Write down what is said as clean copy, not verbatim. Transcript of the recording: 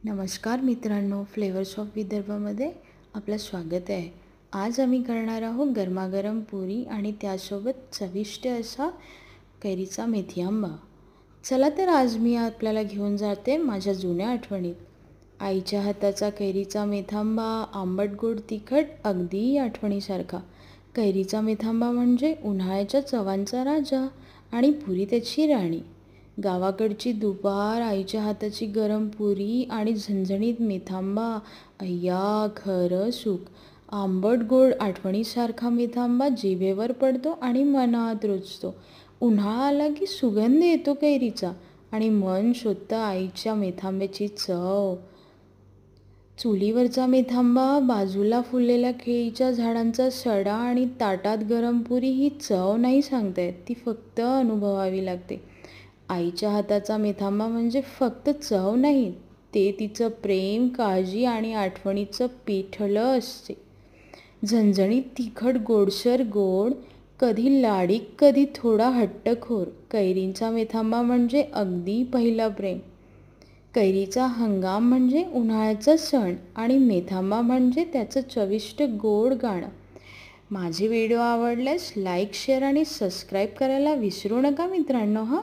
नमस्कार मित्रांनो, flavours of विदर्भामध्ये आपलं स्वागत आहे। आज आम्ही करणार आहोत गरमागरम पुरी आणि त्यासोबत चविष्ट असा कैरीचा मेथी आंबा। चला तर आज मी आपल्याला घेऊन जाते माझ्या जुन्या आठवणीत। आईच्या हाताचा कैरीचा मेथांबा, आंबट गोड तिखट, अगदी आठवणीसारखा। कैरीचा मेथांबा म्हणजे उन्हाळ्याच्या चवांचा राजा आणि पुरी त्याची राणी। गावाकडची दुपार, आईच्या हाताची गरम पुरी आणि झणझणीत मेथांबा, अय्या खरं सुख। आंबट गोड आठवणीसारखा मेथांबा जिभेवर पडतो आणि मनात रुजतो। उन्हाळा आला की सुगंध येतो कैरीचा आणि मन शोधतं आईच्या मेथांब्याची चव। चुलीवरचा मेथांबा, बाजूला फुललेल्या केळीच्या झाडांचा सडा आणि ताटात गरम पुरी, ही चव नाही सांगता येत, ती फक्त अनुभवावी लागते। आईच्या हाताचा मेथांबा म्हणजे फक्त चव नाही, ते तिचं प्रेम, काळजी आणि आठवणीचं पिठलं असते। झणझणीत तिखट, गोडसर गोड, कधी लाडीक कधी थोडा हट्टखोर। कैरींचा मेथांबा म्हणजे अगदी पहिलं प्रेम। कैरीचा हंगाम म्हणजे उन्हाळ्याचा सण आणि मेथांबा म्हणजे त्याचं चविष्ट गोड गाणं। माझे व्हिडिओ आवडल्यास लाईक, शेअर आणि सबस्क्राईब करायला विसरू नका मित्रांनो।